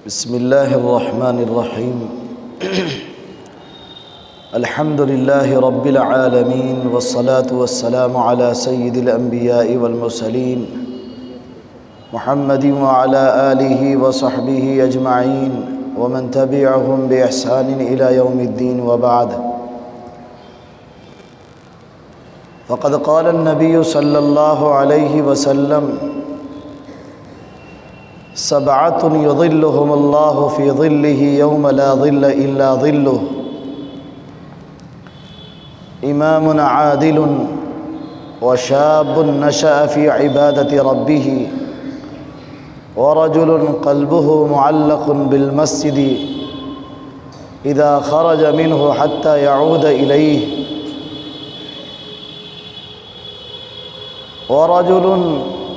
بسم الله الرحمن الرحيم الحمد لله رب العالمين والصلاة والسلام على سيد الأنبياء والمرسلين محمد وعلى آله وصحبه أجمعين ومن تبعهم بإحسان إلى يوم الدين وبعد. فقد قال النبي صلى الله عليه وسلم: سبعة يظلهم الله في ظله يوم لا ظل إلا ظله: إمام عادل وشاب نشأ في عبادة ربه ورجل قلبه معلق بالمسجد إذا خرج منه حتى يعود إليه ورجل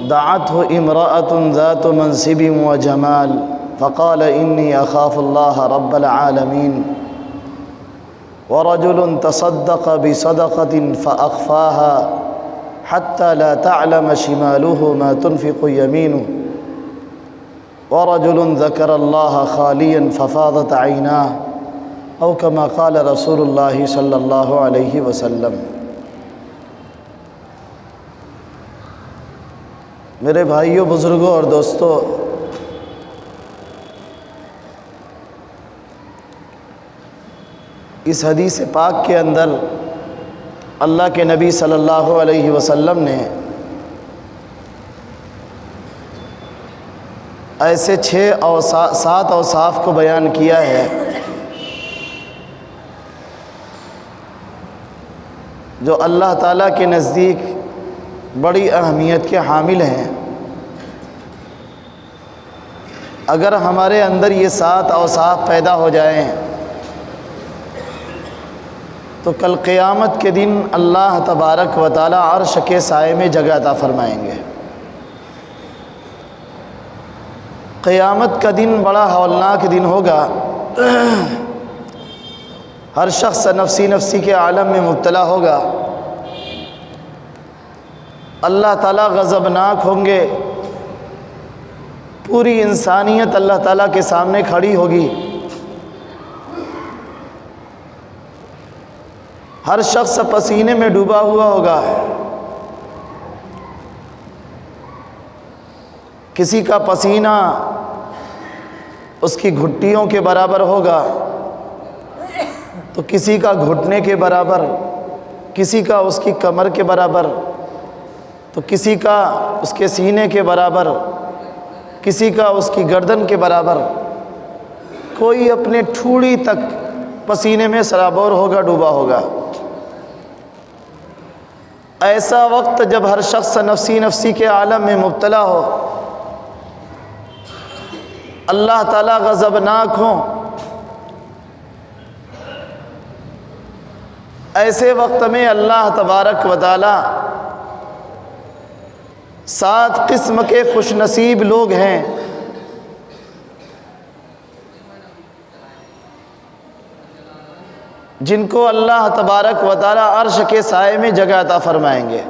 دعته امرأة ذات منصب وجمال فقال إني أخاف الله رب العالمين ورجل تصدق بصدقة فأخفاها حتى لا تعلم شماله ما تنفق يمينه ورجل ذكر الله خاليا ففاضت عيناه أو كما قال رسول الله صلى الله عليه وسلم. میرے بھائیوں، بزرگوں اور دوستوں، اس حدیث پاک کے اندر اللہ کے نبی صلی اللہ علیہ وسلم نے ایسے 7 اوصاف کو بیان کیا ہے جو اللہ تعالیٰ کے نزدیک بڑی اہمیت کے حامل ہیں. اگر ہمارے اندر یہ 7 اوصاف پیدا ہو جائیں تو کل قیامت کے دن اللہ تبارک و تعالی عرش کے سائے میں جگہ عطا فرمائیں گے. قیامت کا دن بڑا ہولناک دن ہوگا. ہر شخص نفسی نفسی کے عالم میں مبتلا ہوگا. اللہ تعالیٰ غضبناک ہوں گے. پوری انسانیت اللہ تعالیٰ کے سامنے کھڑی ہوگی. ہر شخص پسینے میں ڈوبا ہوا ہوگا. کسی کا پسینہ اس کی گھٹیوں کے برابر ہوگا تو کسی کا گھٹنے کے برابر، کسی کا اس کی کمر کے برابر تو کسی کا اس کے سینے کے برابر، کسی کا اس کی گردن کے برابر. کوئی اپنے ٹھوڑی تک پسینے میں سرابور ہوگا، ڈوبا ہوگا. ایسا وقت جب ہر شخص نفسی نفسی کے عالم میں مبتلا ہو، اللہ تعالیٰ غضبناک ہوں، ایسے وقت میں اللہ تبارک و تعالی 7 قسم کے خوش نصیب لوگ ہیں جن کو اللہ تبارک و تعالی عرش کے سائے میں جگہ عطا فرمائیں گے.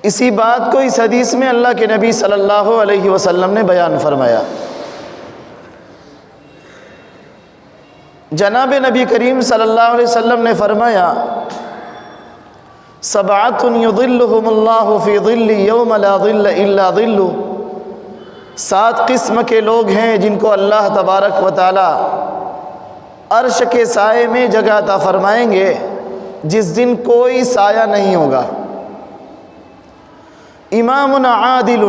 اسی بات کو اس حدیث میں اللہ کے نبی صلی اللہ علیہ وسلم نے بیان فرمایا. جناب نبی کریم صلی اللہ علیہ وسلم نے فرمایا: سبعۃ یظلھم اللہ فی ظلہ یوم لا ظل الا ظلہ. 7 قسم کے لوگ ہیں جن کو اللہ تبارک و تعالی عرش کے سائے میں جگہ عطا فرمائیں گے جس دن کوئی سایہ نہیں ہوگا. امام عادل،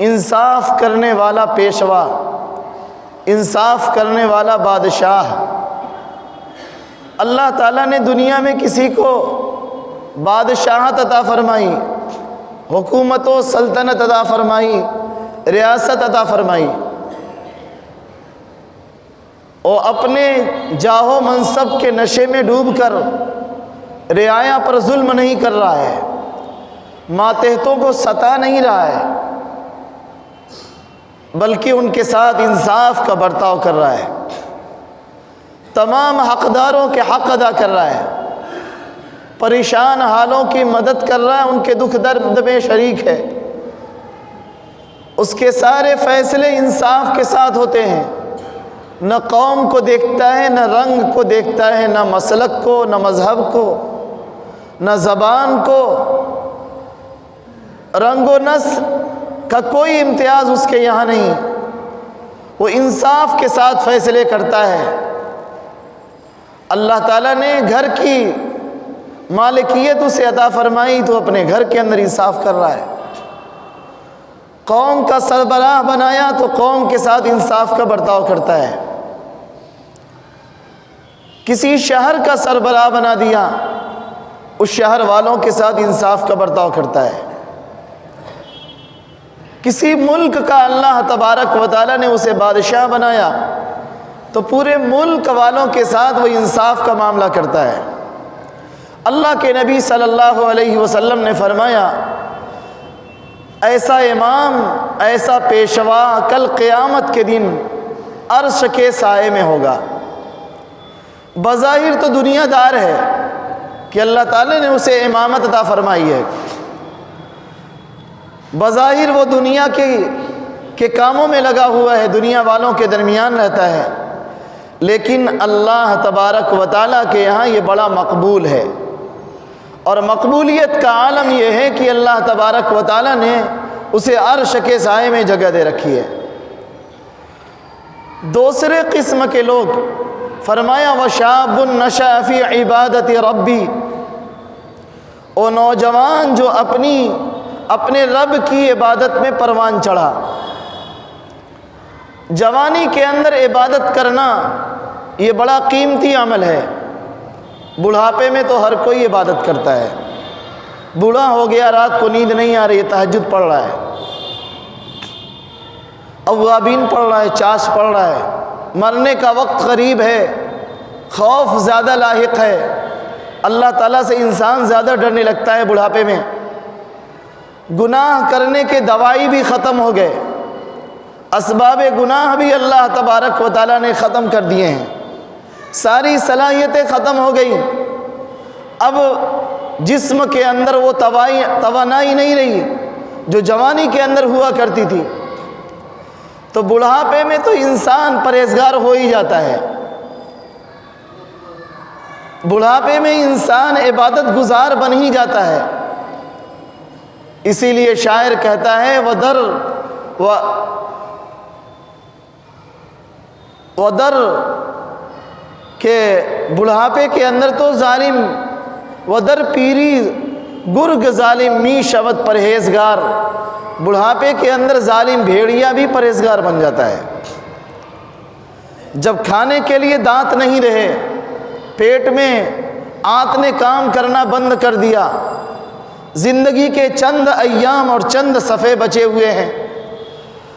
انصاف کرنے والا پیشوا، انصاف کرنے والا بادشاہ. اللہ تعالیٰ نے دنیا میں کسی کو بادشاہت عطا فرمائی، حکومت و سلطنت عطا فرمائی، ریاست عطا فرمائی، اور اپنے جاہ و منصب کے نشے میں ڈوب کر رعایا پر ظلم نہیں کر رہا ہے، ماتحتوں کو ستا نہیں رہا ہے، بلکہ ان کے ساتھ انصاف کا برتاؤ کر رہا ہے، تمام حقداروں کے حق ادا کر رہا ہے. پریشان حالوں کی مدد کر رہا ہے، ان کے دکھ درد میں شریک ہے، اس کے سارے فیصلے انصاف کے ساتھ ہوتے ہیں، نہ قوم کو دیکھتا ہے، نہ رنگ کو دیکھتا ہے، نہ مسلک کو، نہ مذہب کو، نہ زبان کو، رنگ و نسل کا کوئی امتیاز اس کے یہاں نہیں، وہ انصاف کے ساتھ فیصلے کرتا ہے۔ اللہ تعالیٰ نے گھر کی مالکیت اسے عطا فرمائی تو اپنے گھر کے اندر انصاف کر رہا ہے، قوم کا سربراہ بنایا تو قوم کے ساتھ انصاف کا برتاؤ کرتا ہے، کسی شہر کا سربراہ بنا دیا، اس شہر والوں کے ساتھ انصاف کا برتاؤ کرتا ہے، کسی ملک کا اللہ تبارک و تعالیٰ نے اسے بادشاہ بنایا تو پورے ملک والوں کے ساتھ وہ انصاف کا معاملہ کرتا ہے۔ اللہ کے نبی صلی اللہ علیہ وسلم نے فرمایا، ایسا امام، ایسا پیشوا کل قیامت کے دن عرش کے سائے میں ہوگا۔ بظاہر تو دنیا دار ہے کہ اللہ تعالیٰ نے اسے امامت عطا فرمائی ہے، بظاہر وہ دنیا کے کاموں میں لگا ہوا ہے، دنیا والوں کے درمیان رہتا ہے، لیکن اللہ تبارک و تعالیٰ کے یہاں یہ بڑا مقبول ہے، اور مقبولیت کا عالم یہ ہے کہ اللہ تبارک و تعالیٰ نے اسے عرش کے سائے میں جگہ دے رکھی ہے۔ دوسرے قسم کے لوگ فرمایا وَشَابٌ نَشَأَ فِي عِبَادَةِ رَبِّ، وہ نوجوان جو اپنے رب کی عبادت میں پروان چڑھا۔ جوانی کے اندر عبادت کرنا یہ بڑا قیمتی عمل ہے، بڑھاپے میں تو ہر کوئی عبادت کرتا ہے، بوڑھا ہو گیا، رات کو نیند نہیں آ رہی، تہجد پڑھ رہا ہے، اوابین پڑھ رہا ہے، چاش پڑھ رہا ہے، مرنے کا وقت قریب ہے، خوف زیادہ لاحق ہے، اللہ تعالیٰ سے انسان زیادہ ڈرنے لگتا ہے بڑھاپے میں، گناہ کرنے کے دوائی بھی ختم ہو گئے، اسباب گناہ بھی اللہ تبارک و تعالیٰ نے ختم کر دیے ہیں، ساری صلاحیتیں ختم ہو گئی، اب جسم کے اندر وہ توانائی نہیں رہی جو جوانی کے اندر ہوا کرتی تھی، تو بڑھاپے میں تو انسان پرہیزگار ہو ہی جاتا ہے، بڑھاپے میں انسان عبادت گزار بن ہی جاتا ہے۔ اسی لیے شاعر کہتا ہے ودر کہ بڑھاپے کے اندر تو ظالم ودر پیری گرگ ظالم می شود پرہیزگار، بڑھاپے کے اندر ظالم بھیڑیا بھی پرہیزگار بن جاتا ہے۔ جب کھانے کے لیے دانت نہیں رہے، پیٹ میں آنت نے کام کرنا بند کر دیا، زندگی کے چند ایام اور چند صفحے بچے ہوئے ہیں،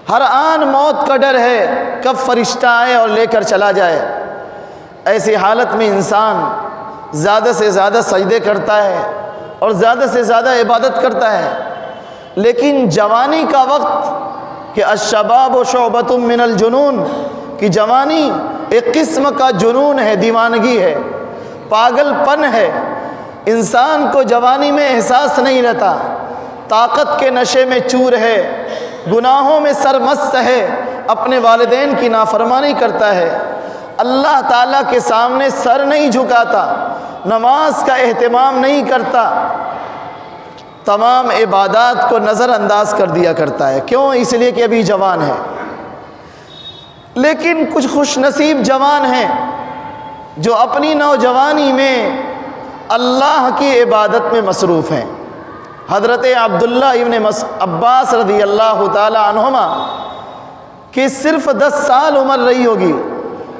ہر آن موت کا ڈر ہے، کب فرشتہ آئے اور لے کر چلا جائے، ایسی حالت میں انسان زیادہ سے زیادہ سجدے کرتا ہے اور زیادہ سے زیادہ عبادت کرتا ہے، لیکن جوانی کا وقت کہ الشباب شعبۃ من الجنون، کہ جوانی ایک قسم کا جنون ہے، دیوانگی ہے، پاگل پن ہے، انسان کو جوانی میں احساس نہیں رہتا، طاقت کے نشے میں چور ہے، گناہوں میں سرمست ہے، اپنے والدین کی نافرمانی کرتا ہے، اللہ تعالیٰ کے سامنے سر نہیں جھکاتا، نماز کا اہتمام نہیں کرتا، تمام عبادات کو نظر انداز کر دیا کرتا ہے۔ کیوں؟ اس لیے کہ ابھی جوان ہے۔ لیکن کچھ خوش نصیب جوان ہیں جو اپنی نوجوانی میں اللہ کی عبادت میں مصروف ہیں۔ حضرت عبداللہ ابن عباس رضی اللہ تعالی عنہما کہ صرف 10 سال عمر رہی ہوگی،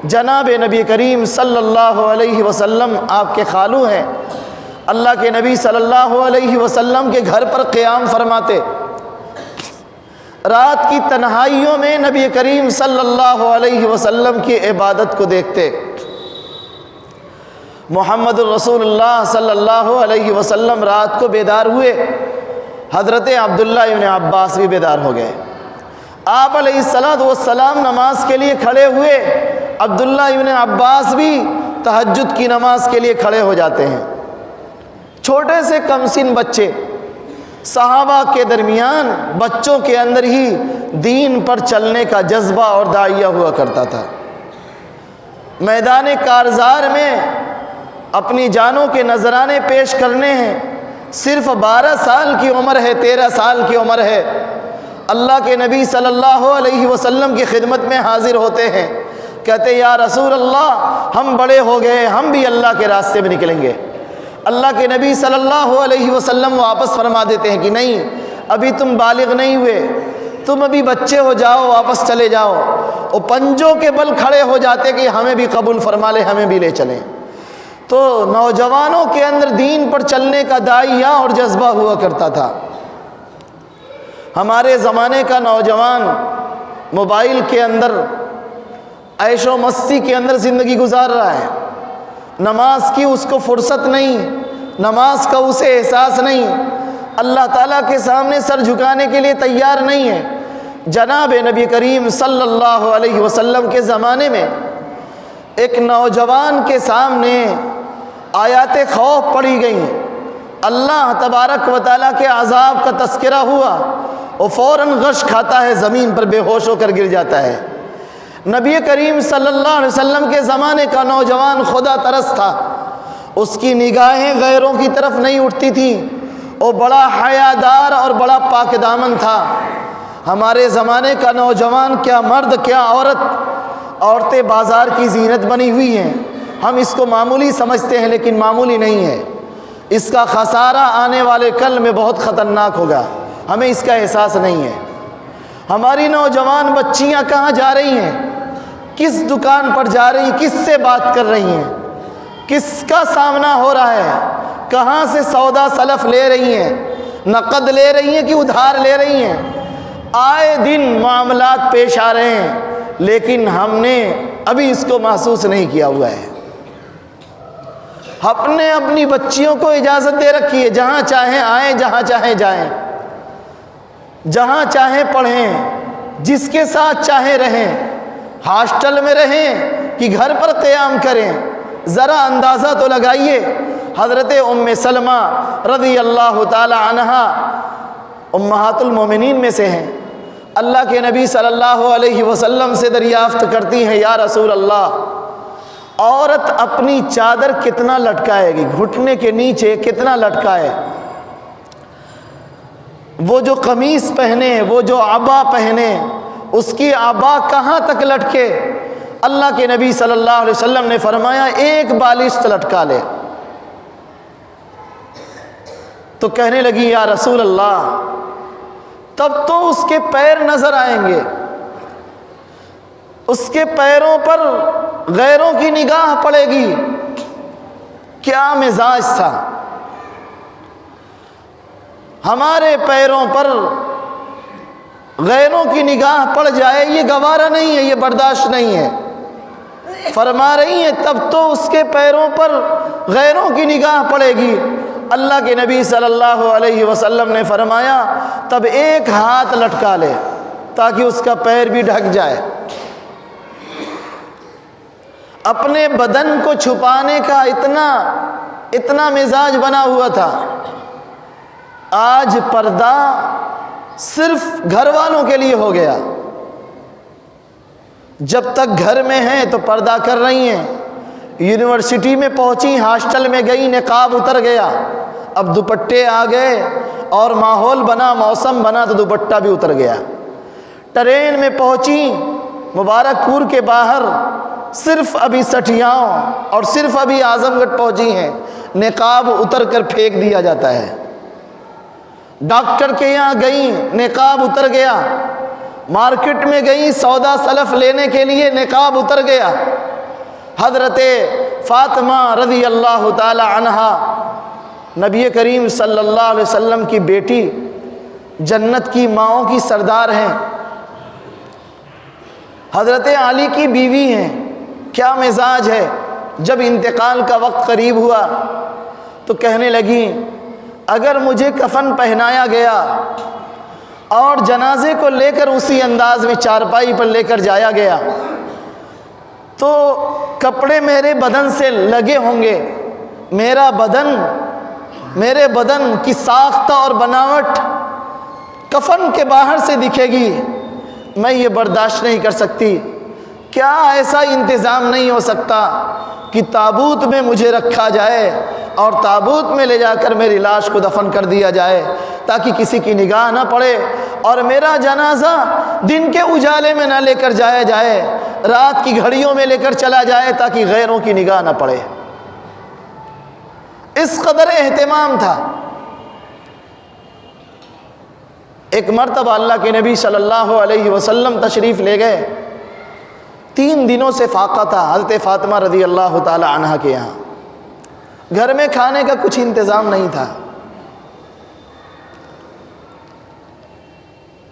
جناب نبی کریم صلی اللہ علیہ وسلم آپ کے خالو ہیں، اللہ کے نبی صلی اللہ علیہ وسلم کے گھر پر قیام فرماتے، رات کی تنہائیوں میں نبی کریم صلی اللہ علیہ وسلم کی عبادت کو دیکھتے، محمد الرسول اللہ صلی اللہ علیہ وسلم رات کو بیدار ہوئے، حضرت عبداللہ ابن عباس بھی بیدار ہو گئے، آپ علیہ السلام نماز کے لیے کھڑے ہوئے، عبداللہ ابن عباس بھی تہجد کی نماز کے لیے کھڑے ہو جاتے ہیں، چھوٹے سے کم سن بچے، صحابہ کے درمیان بچوں کے اندر ہی دین پر چلنے کا جذبہ اور داعیہ ہوا کرتا تھا۔ میدان کارزار میں اپنی جانوں کے نذرانے پیش کرنے ہیں، صرف 12 سال کی عمر ہے، 13 سال کی عمر ہے، اللہ کے نبی صلی اللہ علیہ وسلم کی خدمت میں حاضر ہوتے ہیں، کہتے یا رسول اللہ ہم بڑے ہو گئے، ہم بھی اللہ کے راستے میں نکلیں گے۔ اللہ کے نبی صلی اللہ علیہ وسلم واپس فرما دیتے ہیں کہ نہیں، ابھی تم بالغ نہیں ہوئے، تم ابھی بچے ہو جاؤ، واپس چلے جاؤ۔ وہ پنجوں کے بل کھڑے ہو جاتے کہ ہمیں بھی قبول فرما لے، ہمیں بھی لے چلیں۔ تو نوجوانوں کے اندر دین پر چلنے کا داعیہ اور جذبہ ہوا کرتا تھا۔ ہمارے زمانے کا نوجوان موبائل کے اندر عیش و مستی کے اندر زندگی گزار رہا ہے، نماز کی اس کو فرصت نہیں، نماز کا اسے احساس نہیں، اللہ تعالیٰ کے سامنے سر جھکانے کے لیے تیار نہیں ہے۔ جناب نبی کریم صلی اللہ علیہ وسلم کے زمانے میں ایک نوجوان کے سامنے آیات خوف پڑھی گئیں، اللہ تبارک و تعالیٰ کے عذاب کا تذکرہ ہوا، وہ فوراً غش کھاتا ہے، زمین پر بے ہوش ہو کر گر جاتا ہے۔ نبی کریم صلی اللہ علیہ وسلم کے زمانے کا نوجوان خدا ترس تھا، اس کی نگاہیں غیروں کی طرف نہیں اٹھتی تھیں، وہ بڑا حیادار اور بڑا پاک دامن تھا۔ ہمارے زمانے کا نوجوان، کیا مرد کیا عورتیں بازار کی زینت بنی ہوئی ہیں، ہم اس کو معمولی سمجھتے ہیں لیکن معمولی نہیں ہے، اس کا خسارہ آنے والے کل میں بہت خطرناک ہوگا، ہمیں اس کا احساس نہیں ہے۔ ہماری نوجوان بچیاں کہاں جا رہی ہیں، کس دکان پر جا رہی ہیں، کس سے بات کر رہی ہیں، کس کا سامنا ہو رہا ہے، کہاں سے سودا سلف لے رہی ہیں، نقد لے رہی ہیں کہ ادھار لے رہی ہیں، آئے دن معاملات پیش آ رہے ہیں، لیکن ہم نے ابھی اس کو محسوس نہیں کیا ہوا ہے۔ اپنی بچیوں کو اجازت دے رکھی ہے، جہاں چاہیں آئیں، جہاں چاہیں جائیں، جہاں چاہیں پڑھیں، جس کے ساتھ چاہیں رہیں، ہاسٹل میں رہیں کہ گھر پر قیام کریں۔ ذرا اندازہ تو لگائیے، حضرت ام سلمہ رضی اللہ تعالی عنہا امہات المومنین میں سے ہیں، اللہ کے نبی صلی اللہ علیہ وسلم سے دریافت کرتی ہیں، یا رسول اللہ عورت اپنی چادر کتنا لٹکائے گی، گھٹنے کے نیچے کتنا لٹکائے، وہ جو قمیص پہنے، وہ جو عبا پہنے، اس کی عبا کہاں تک لٹکے؟ اللہ کے نبی صلی اللہ علیہ وسلم نے فرمایا ایک بالشت لٹکا لے۔ تو کہنے لگی یا رسول اللہ تب تو اس کے پیر نظر آئیں گے، اس کے پیروں پر غیروں کی نگاہ پڑے گی۔ کیا مزاج تھا! ہمارے پیروں پر غیروں کی نگاہ پڑ جائے یہ گوارا نہیں ہے، یہ برداشت نہیں ہے۔ فرما رہی ہیں تب تو اس کے پیروں پر غیروں کی نگاہ پڑے گی۔ اللہ کے نبی صلی اللہ علیہ وسلم نے فرمایا تب ایک ہاتھ لٹکا لے تاکہ اس کا پیر بھی ڈھک جائے۔ اپنے بدن کو چھپانے کا اتنا مزاج بنا ہوا تھا۔ آج پردہ صرف گھر والوں کے لیے ہو گیا، جب تک گھر میں ہیں تو پردہ کر رہی ہیں، یونیورسٹی میں پہنچی، ہاسٹل میں گئی، نقاب اتر گیا، اب دوپٹے آ گئے اور ماحول بنا، موسم بنا تو دوپٹہ بھی اتر گیا۔ ٹرین میں پہنچی، مبارک پور کے باہر، صرف ابھی سٹھیاؤں اور صرف ابھی اعظم گڑھ پہنچی ہیں، نقاب اتر کر پھینک دیا جاتا ہے۔ ڈاکٹر کے یہاں گئیں، نقاب اتر گیا، مارکیٹ میں گئیں سودا سلف لینے کے لیے، نقاب اتر گیا۔ حضرت فاطمہ رضی اللہ تعالی عنہا نبی کریم صلی اللہ علیہ وسلم کی بیٹی، جنت کی ماؤں کی سردار ہیں، حضرت علی کی بیوی ہیں۔ کیا مزاج ہے! جب انتقال کا وقت قریب ہوا تو کہنے لگی اگر مجھے کفن پہنایا گیا اور جنازے کو لے کر اسی انداز میں چارپائی پر لے کر جایا گیا تو کپڑے میرے بدن سے لگے ہوں گے، میرا بدن میرے بدن کی ساختہ اور بناوٹ کفن کے باہر سے دکھے گی، میں یہ برداشت نہیں کر سکتی۔ کیا ایسا انتظام نہیں ہو سکتا کہ تابوت میں مجھے رکھا جائے اور تابوت میں لے جا کر میری لاش کو دفن کر دیا جائے تاکہ کسی کی نگاہ نہ پڑے، اور میرا جنازہ دن کے اجالے میں نہ لے کر جایا جائے، رات کی گھڑیوں میں لے کر چلا جائے تاکہ غیروں کی نگاہ نہ پڑے۔ اس قدر اہتمام تھا۔ ایک مرتبہ اللہ کے نبی صلی اللہ علیہ وسلم تشریف لے گئے، 3 دنوں سے فاقہ تھا حضرت فاطمہ رضی اللہ تعالی عنہا کے یہاں، گھر میں کھانے کا کچھ انتظام نہیں تھا۔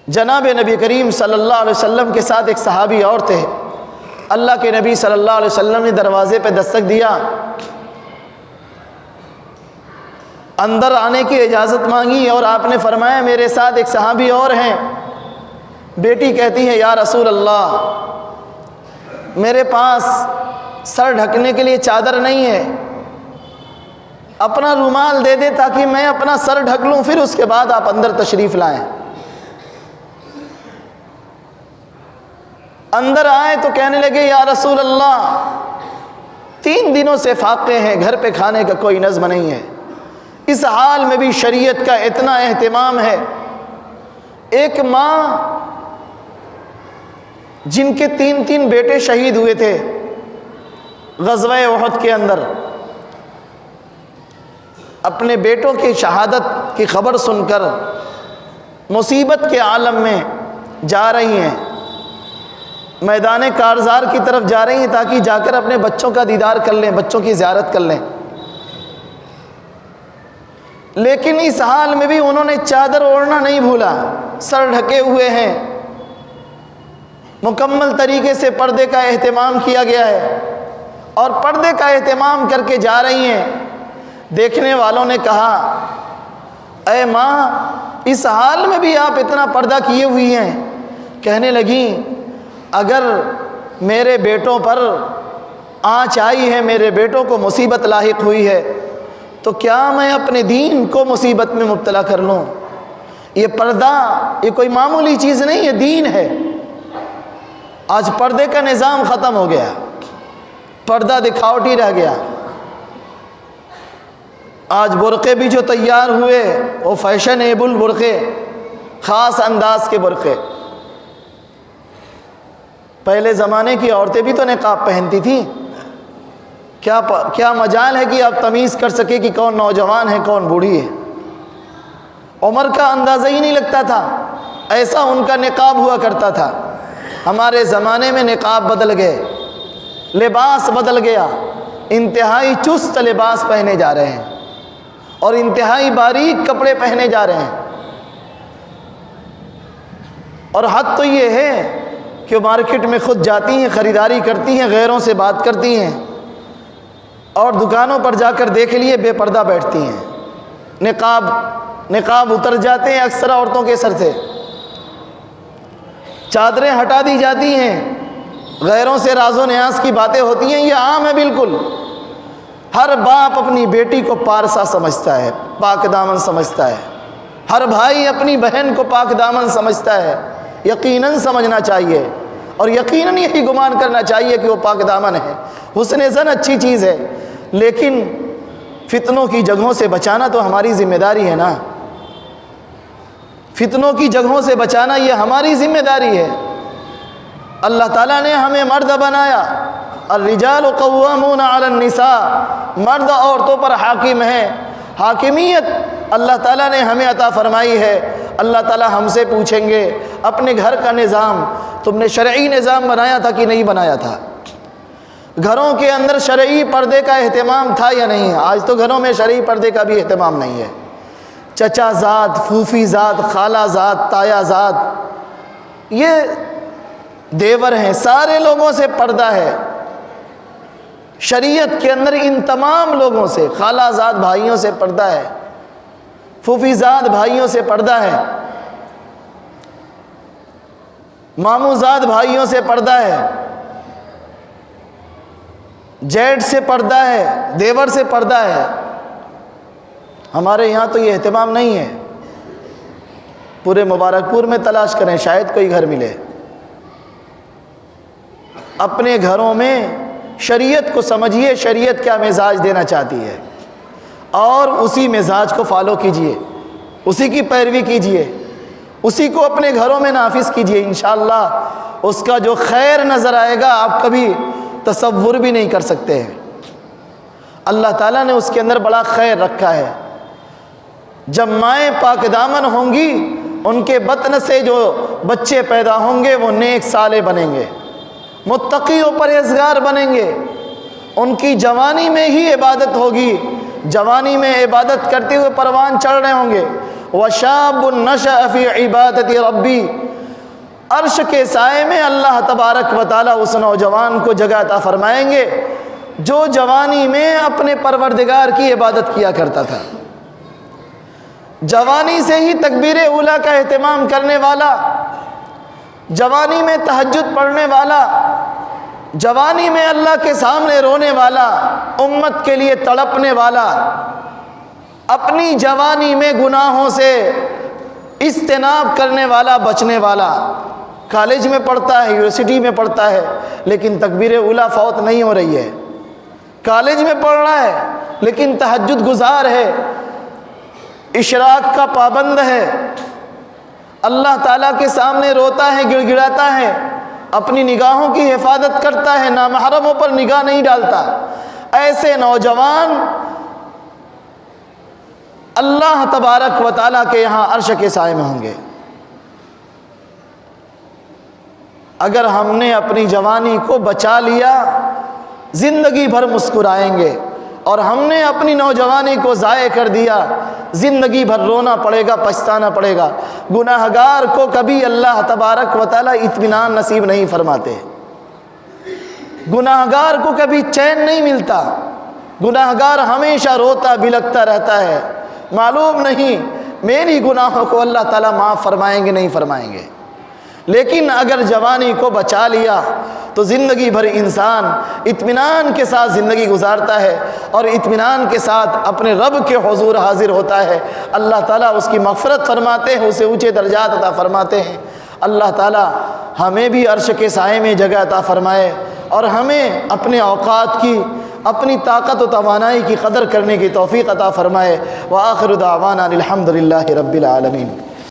جناب نبی کریم صلی اللہ علیہ وسلم کے ساتھ ایک صحابی اور تھے۔ اللہ کے نبی صلی اللہ علیہ وسلم نے دروازے پہ دستک دیا، اندر آنے کی اجازت مانگی، اور آپ نے فرمایا میرے ساتھ ایک صحابی اور ہیں۔ بیٹی کہتی ہے یا رسول اللہ، میرے پاس سر ڈھکنے کے لیے چادر نہیں ہے، اپنا رومال دے دے تاکہ میں اپنا سر ڈھک لوں، پھر اس کے بعد آپ اندر تشریف لائیں۔ اندر آئے تو کہنے لگے یا رسول اللہ، 3 دنوں سے فاقے ہیں، گھر پہ کھانے کا کوئی نظم نہیں ہے، اس حال میں بھی شریعت کا اتنا اہتمام ہے۔ ایک ماں جن کے 3 بیٹے شہید ہوئے تھے غزوہ احد کے اندر، اپنے بیٹوں کی شہادت کی خبر سن کر مصیبت کے عالم میں جا رہی ہیں، میدان کارزار کی طرف جا رہی ہیں تاکہ جا کر اپنے بچوں کا دیدار کر لیں، بچوں کی زیارت کر لیں، لیکن اس حال میں بھی انہوں نے چادر اوڑھنا نہیں بھولا، سر ڈھکے ہوئے ہیں، مکمل طریقے سے پردے کا اہتمام کیا گیا ہے، اور پردے کا اہتمام کر کے جا رہی ہیں۔ دیکھنے والوں نے کہا اے ماں، اس حال میں بھی آپ اتنا پردہ کیے ہوئی ہیں؟ کہنے لگیں اگر میرے بیٹوں پر آنچ آئی ہے، میرے بیٹوں کو مصیبت لاحق ہوئی ہے، تو کیا میں اپنے دین کو مصیبت میں مبتلا کر لوں؟ یہ پردہ یہ کوئی معمولی چیز نہیں، یہ دین ہے۔ آج پردے کا نظام ختم ہو گیا، پردہ دکھاوٹی رہ گیا۔ آج برقعے بھی جو تیار ہوئے وہ فیشنیبل برقعے، خاص انداز کے برقعے۔ پہلے زمانے کی عورتیں بھی تو نقاب پہنتی تھیں، کیا مجال ہے کہ آپ تمیز کر سکے کہ کون نوجوان ہے کون بوڑھی ہے؟ عمر کا اندازہ ہی نہیں لگتا تھا، ایسا ان کا نقاب ہوا کرتا تھا۔ ہمارے زمانے میں نقاب بدل گئے، لباس بدل گیا، انتہائی چست لباس پہنے جا رہے ہیں اور انتہائی باریک کپڑے پہنے جا رہے ہیں، اور حد تو یہ ہے کہ مارکیٹ میں خود جاتی ہیں، خریداری کرتی ہیں، غیروں سے بات کرتی ہیں، اور دکانوں پر جا کر دیکھ لیے بے پردہ بیٹھتی ہیں، نقاب اتر جاتے ہیں اکثر عورتوں کے سر سے، چادریں ہٹا دی جاتی ہیں، غیروں سے راز و نیاز کی باتیں ہوتی ہیں۔ یہ عام ہے بالکل، ہر باپ اپنی بیٹی کو پارسا سمجھتا ہے، پاک دامن سمجھتا ہے، ہر بھائی اپنی بہن کو پاک دامن سمجھتا ہے، یقیناً سمجھنا چاہیے اور یقیناً یہی گمان کرنا چاہیے کہ وہ پاک دامن ہے۔ حسن زن اچھی چیز ہے، لیکن فتنوں کی جگہوں سے بچانا تو ہماری ذمہ داری ہے نا، فتنوں کی جگہوں سے بچانا یہ ہماری ذمہ داری ہے۔ اللہ تعالیٰ نے ہمیں مرد بنایا، الرجال قوامون علی النساء، مرد عورتوں پر حاکم ہیں، حاکمیت اللہ تعالیٰ نے ہمیں عطا فرمائی ہے۔ اللہ تعالیٰ ہم سے پوچھیں گے اپنے گھر کا نظام تم نے شرعی نظام بنایا تھا کہ نہیں بنایا تھا؟ گھروں کے اندر شرعی پردے کا اہتمام تھا یا نہیں؟ آج تو گھروں میں شرعی پردے کا بھی اہتمام نہیں ہے، چچا زاد، پھوپھی زاد، خالہ زاد، تایا زاد، یہ دیور ہیں، سارے لوگوں سے پردہ ہے۔ شریعت کے اندر ان تمام لوگوں سے، خالہ زاد بھائیوں سے پردہ ہے، پھوپھی زاد بھائیوں سے پردہ ہے، ماموں زاد بھائیوں سے پردہ ہے، جیٹ سے پردہ ہے، دیور سے پردہ ہے۔ ہمارے یہاں تو یہ اہتمام نہیں ہے. پورے مبارک پور میں تلاش کریں، شاید کوئی گھر ملے. اپنے گھروں میں شریعت کو سمجھیے، شریعت کیا مزاج دینا چاہتی ہے، اور اسی مزاج کو فالو کیجئے، اسی کی پیروی کیجئے، اسی کو اپنے گھروں میں نافذ کیجئے. انشاءاللہ اس کا جو خیر نظر آئے گا آپ کبھی تصور بھی نہیں کر سکتے ہیں. اللہ تعالیٰ نے اس کے اندر بڑا خیر رکھا ہے. جب مائیں پاک دامن ہوں گی، ان کے بطن سے جو بچے پیدا ہوں گے وہ نیک صالح بنیں گے، متقی و پرہیزگار بنیں گے. ان کی جوانی میں ہی عبادت ہوگی، جوانی میں عبادت کرتے ہوئے پروان چڑھ رہے ہوں گے. وَشَابٌ نَشَأَ فِي عِبَادَةِ رَبِّي، عرش کے سائے میں اللہ تبارک و تعالیٰ اس نوجوان کو جگہ عطا فرمائیں گے جو جوانی میں اپنے پروردگار کی عبادت کیا کرتا تھا. جوانی سے ہی تکبیر اولیٰ کا اہتمام کرنے والا، جوانی میں تہجد پڑھنے والا، جوانی میں اللہ کے سامنے رونے والا، امت کے لیے تڑپنے والا، اپنی جوانی میں گناہوں سے اجتناب کرنے والا، بچنے والا. کالج میں پڑھتا ہے، یونیورسٹی میں پڑھتا ہے، لیکن تکبیر اولیٰ فوت نہیں ہو رہی ہے. کالج میں پڑھ رہا ہے لیکن تہجد گزار ہے، اشراق کا پابند ہے، اللہ تعالیٰ کے سامنے روتا ہے، گڑ گڑاتا ہے، اپنی نگاہوں کی حفاظت کرتا ہے، نامحرموں پر نگاہ نہیں ڈالتا. ایسے نوجوان اللہ تبارک و تعالیٰ کے یہاں عرش کے سائے میں ہوں گے. اگر ہم نے اپنی جوانی کو بچا لیا زندگی بھر مسکرائیں گے، اور ہم نے اپنی نوجوانی کو ضائع کر دیا زندگی بھر رونا پڑے گا، پچھتانا پڑے گا. گناہگار کو کبھی اللہ تبارک و تعالیٰ اطمینان نصیب نہیں فرماتے، گناہگار کو کبھی چین نہیں ملتا، گناہگار ہمیشہ روتا بلکتا رہتا ہے. معلوم نہیں میری گناہوں کو اللہ تعالیٰ معاف فرمائیں گے نہیں فرمائیں گے. لیکن اگر جوانی کو بچا لیا تو زندگی بھر انسان اطمینان کے ساتھ زندگی گزارتا ہے، اور اطمینان کے ساتھ اپنے رب کے حضور حاضر ہوتا ہے. اللہ تعالیٰ اس کی مغفرت فرماتے ہیں، اسے اونچے درجات عطا فرماتے ہیں. اللہ تعالیٰ ہمیں بھی عرش کے سائے میں جگہ عطا فرمائے، اور ہمیں اپنے اوقات کی، اپنی طاقت و توانائی کی قدر کرنے کی توفیق عطا فرمائے. وآخر دعوانا الحمد للہ رب العالمین.